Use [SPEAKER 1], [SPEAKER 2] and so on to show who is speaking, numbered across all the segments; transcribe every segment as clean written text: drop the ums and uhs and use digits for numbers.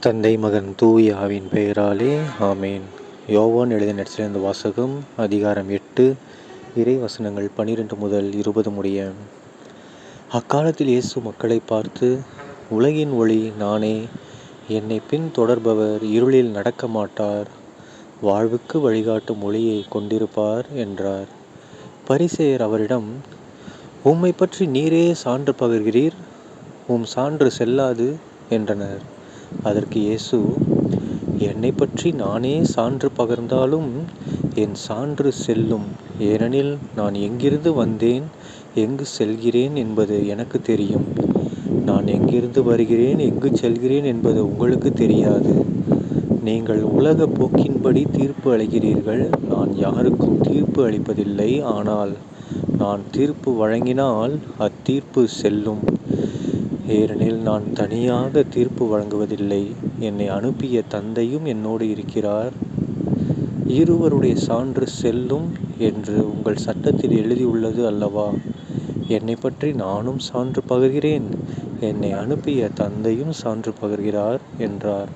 [SPEAKER 1] தந்தை மகன் தூய ஆவியின் பெயராலே ஆமேன். யோவான் எழுதிய நற்செய்தியிலிருந்து வாசகம். அதிகாரம் 8, இறை வசனங்கள் 12 முதல் 20 முடிய. அக்காலத்தில் இயேசு மக்களை பார்த்து, உலகின் ஒளி நானே. என்னை பின் தொடர்பவர் இருளில் நடக்க மாட்டார், வாழ்வுக்கு வழிகாட்டும் ஒளியை கொண்டிருப்பார் என்றார். பரிசேயர் அவரிடம், உம்மை பற்றி நீரே சான்று பகர்கிறீர், உம் சான்று செல்லாது என்றனர். அதற்கு இயேசு, என்னை பற்றி நானே சான்று பகர்ந்தாலும் என் சான்று செல்லும். ஏனெனில் நான் எங்கிருந்து வந்தேன், எங்கு செல்கிறேன் என்பது எனக்கு தெரியும். நான் எங்கிருந்து வருகிறேன், எங்கு செல்கிறேன் என்பது உங்களுக்கு தெரியாது. நீங்கள் உலக போக்கின்படி தீர்ப்பு அளிக்கிறீர்கள். நான் யாருக்கும் தீர்ப்பு அளிப்பதில்லை. ஆனால் நான் தீர்ப்பு வழங்கினால் அத்தீர்ப்பு செல்லும். ஏனெனில் நான் தனியாக தீர்ப்பு வழங்குவதில்லை, என்னை அனுப்பிய தந்தையும் என்னோடு இருக்கிறார். இருவருடைய சான்று செல்லும் என்று உங்கள் சட்டத்தில் எழுதியுள்ளது அல்லவா? என்னை பற்றி நானும் சான்று பகர்கிறேன், என்னை அனுப்பிய தந்தையும் சான்று பகர்கிறார் என்றார்.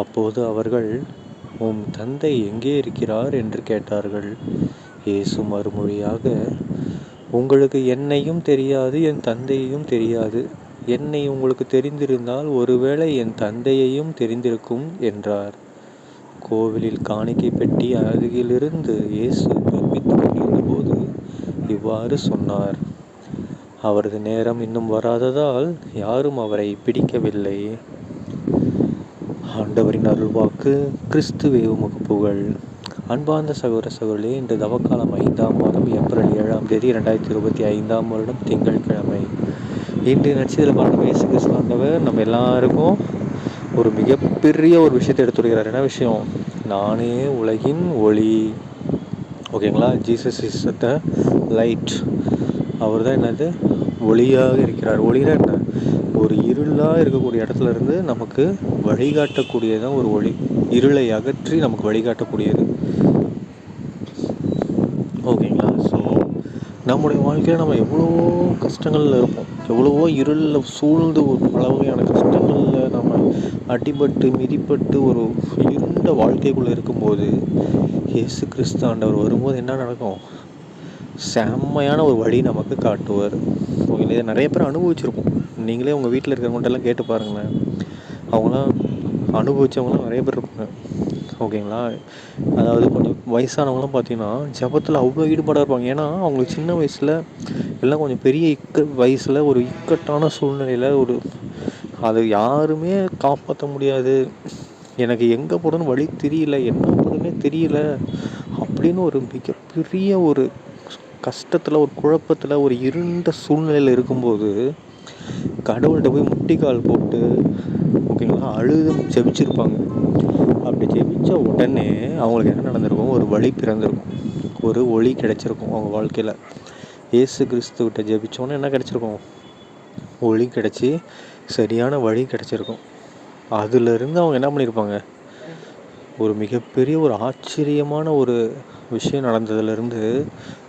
[SPEAKER 1] அப்போது அவர்கள், உம் தந்தை எங்கே இருக்கிறார் என்று கேட்டார்கள். இயேசு மறுமொழியாக, உங்களுக்கு என்னையும் தெரியாது, என் தந்தையையும் தெரியாது. என்னை உங்களுக்கு தெரிந்திருந்தால் ஒருவேளை என் தந்தையையும் தெரிந்திருக்கும் என்றார். கோவிலில் காணிக்கை பெட்டி அருகிலிருந்து இயேசு கற்பித்துக் கொண்டிருந்த போது இவ்வாறு சொன்னார். அவரது நேரம் இன்னும் வராததால் யாரும் அவரை பிடிக்கவில்லை. ஆண்டவரின் அருள்வாக்கு. கிறிஸ்துவே உமக்கு புகழ். அன்பார்ந்த சகோதர சகோதரிகளே, இன்று தவக்காலம் 5ஆம் மாதம் ஏப்ரல் 7ஆம் தேதி 2025ஆம் வருடம் திங்கட்கிழமை. இன்று நற்செய்தியில் பார்க்கும் இயேசு கிறிஸ்து ஆண்டவர் நம்ம எல்லாருக்கும் ஒரு மிகப்பெரிய ஒரு விஷயத்தை எடுத்துரைக்கிறார். என்ன விஷயம்? நானே உலகின் ஒளி. ஓகேங்களா? Jesus is the light. அவர் தான் என்னது? ஒளியாக இருக்கிறார். ஒளினா என்ன? ஒரு இருளாக இருக்கக்கூடிய இடத்துல இருந்து நமக்கு வழிகாட்டக்கூடியதான் ஒரு ஒளி. இருளை அகற்றி நமக்கு வழிகாட்டக்கூடியது. ஓகேங்களா? ஸோ நம்முடைய வாழ்க்கையில் நம்ம எவ்வளவோ கஷ்டங்களில் இருப்போம், எவ்வளவோ இருளில் சூழ்ந்து ஒரு பல வகையான கஷ்டங்களில் நம்ம அடிபட்டு மிதிப்பட்டு ஒரு இருண்ட வாழ்க்கைக்குள்ளே இருக்கும்போது இயேசு கிறிஸ்து ஆண்டவர் வரும்போது என்ன நடக்கும்? செம்மையான ஒரு வழி நமக்கு காட்டுவார். ஓகேங்களா? இதை நிறைய பேர் அனுபவிச்சிருப்போம். நீங்களே உங்கள் வீட்டில் இருக்கிறவங்கள்ட்டெல்லாம் கேட்டு பாருங்களேன். அவங்களாம் அனுபவித்தவங்களாம் நிறைய பேர் இருப்பாங்க. ஓகேங்களா? அதாவது கொஞ்சம் வயசானவங்களாம் பார்த்தீங்கன்னா ஜபத்தில் அவ்வளோ ஈடுபாடாக இருப்பாங்க. ஏன்னா அவங்களுக்கு சின்ன வயசில் எல்லாம் கொஞ்சம் பெரிய வயசில் ஒரு இக்கட்டான சூழ்நிலையில் அது யாருமே காப்பாற்ற முடியாது, எனக்கு எங்கே போகிறதுன்னு வழி தெரியல, என்ன போகிறதுனே தெரியல அப்படின்னு ஒரு மிகப்பெரிய ஒரு கஷ்டத்தில், ஒரு குழப்பத்தில், ஒரு இருண்ட சூழ்நிலையில் இருக்கும்போது கடவுள்கிட்ட போய் முட்டிக்கால் போட்டு, ஓகேங்களா, அழுது ஜெபிச்சிருப்பாங்க. அப்படி ஜெபிச்ச உடனே அவங்களுக்கு என்ன நடந்திருக்கும்? ஒரு வழி பிறந்திருக்கும், ஒரு ஒளி கிடைச்சிருக்கும் அவங்க வாழ்க்கையில். இயேசு கிறிஸ்துவிட்ட ஜெபிச்சோன்னே என்ன கிடைச்சிருக்கும்? ஒளி கிடச்சி சரியான வழி கிடச்சிருக்கும். அதிலிருந்து அவங்க என்ன பண்ணியிருப்பாங்க? ஒரு மிகப்பெரிய ஒரு ஆச்சரியமான ஒரு விஷயம் நடந்ததுலேருந்து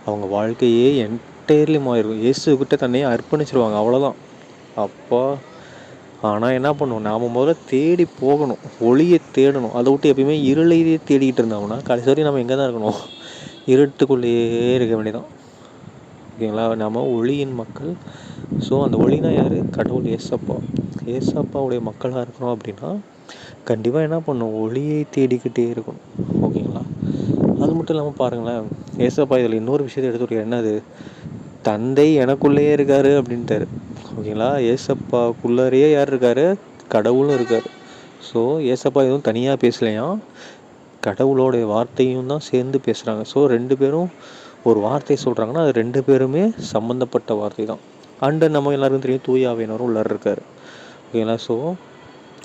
[SPEAKER 1] அவங்க வாழ்க்கையே என்டையர்லி மாறிடும். இயேசுக்கிட்ட தன்னையே அர்ப்பணிச்சிருவாங்க. அவ்வளோதான். அப்பா. ஆனால் என்ன பண்ணுவோம்? நாம் முதல்ல தேடி போகணும், ஒளியை தேடணும். அதை விட்டு எப்பயுமே இருளையே தேடிக்கிட்டு இருந்தோம்னா கடைசி வரையும் நம்ம எங்கே தான் இருக்கணும்? இருட்டுக்குள்ளேயே இருக்க வேண்டியதான். ஓகேங்களா? நம்ம ஒளியின் மக்கள். ஸோ அந்த ஒளினா யார்? கடவுள் ஏசப்பா. ஏசப்பாவுடைய மக்களாக இருக்கிறோம் அப்படின்னா கண்டிப்பாக என்ன பண்ணணும்? ஒளியை தேடிக்கிட்டே இருக்கணும். ஓகேங்களா? அது மட்டும் இல்லாமல் பாருங்களேன், ஏசப்பா இதில் இன்னொரு விஷயத்தை எடுத்துக்கிட்டு, என்னது? தந்தை எனக்குள்ளேயே இருக்காரு அப்படின்ட்டாரு. ஓகேங்களா? ஏசப்பாக்குள்ளாரையே யார் இருக்காரு? கடவுளும் இருக்கார். ஸோ ஏசப்பா எதுவும் தனியாக பேசலையாம், கடவுளோடைய வார்த்தையும் தான் சேர்ந்து பேசுகிறாங்க. ஸோ ரெண்டு பேரும் ஒரு வார்த்தை சொல்கிறாங்கன்னா அது ரெண்டு பேருமே சம்மந்தப்பட்ட வார்த்தை தான். அண்டு நம்ம எல்லாருக்கும் தெரியும், தூய ஆவியானவரும் உள்ளார இருக்கார். ஓகேங்களா? ஸோ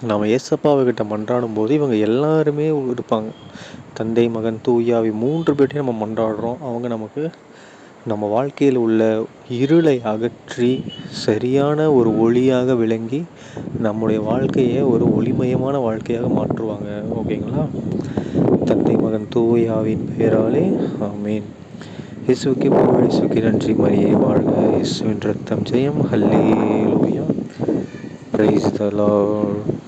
[SPEAKER 1] நம்ம ஏசப்பாவுக்கிட்ட மன்றாடும் போது இவங்க எல்லாருமே இருப்பாங்க. தந்தை மகன் தூய ஆவி 3 பேர்ட்டையும் நம்ம மன்றாடுறோம். அவங்க நமக்கு நம்ம வாழ்க்கையில் உள்ள இருளை அகற்றி சரியான ஒரு ஒளியாக விளங்கி நம்முடைய வாழ்க்கையை ஒரு ஒளிமயமான வாழ்க்கையாக மாற்றுவாங்க. ஓகேங்களா? தந்தை மகன் தூய ஆவியின் பெயராலே ஆமீன். இயேசுவுக்கே புகழ், இயேசுவுக்கே நன்றி, மரியே வாழ்க, இயேசுவின் ரத்தம் ஜெயம், ஹல்லேலூயா, பிரைஸ் தி லார்ட்.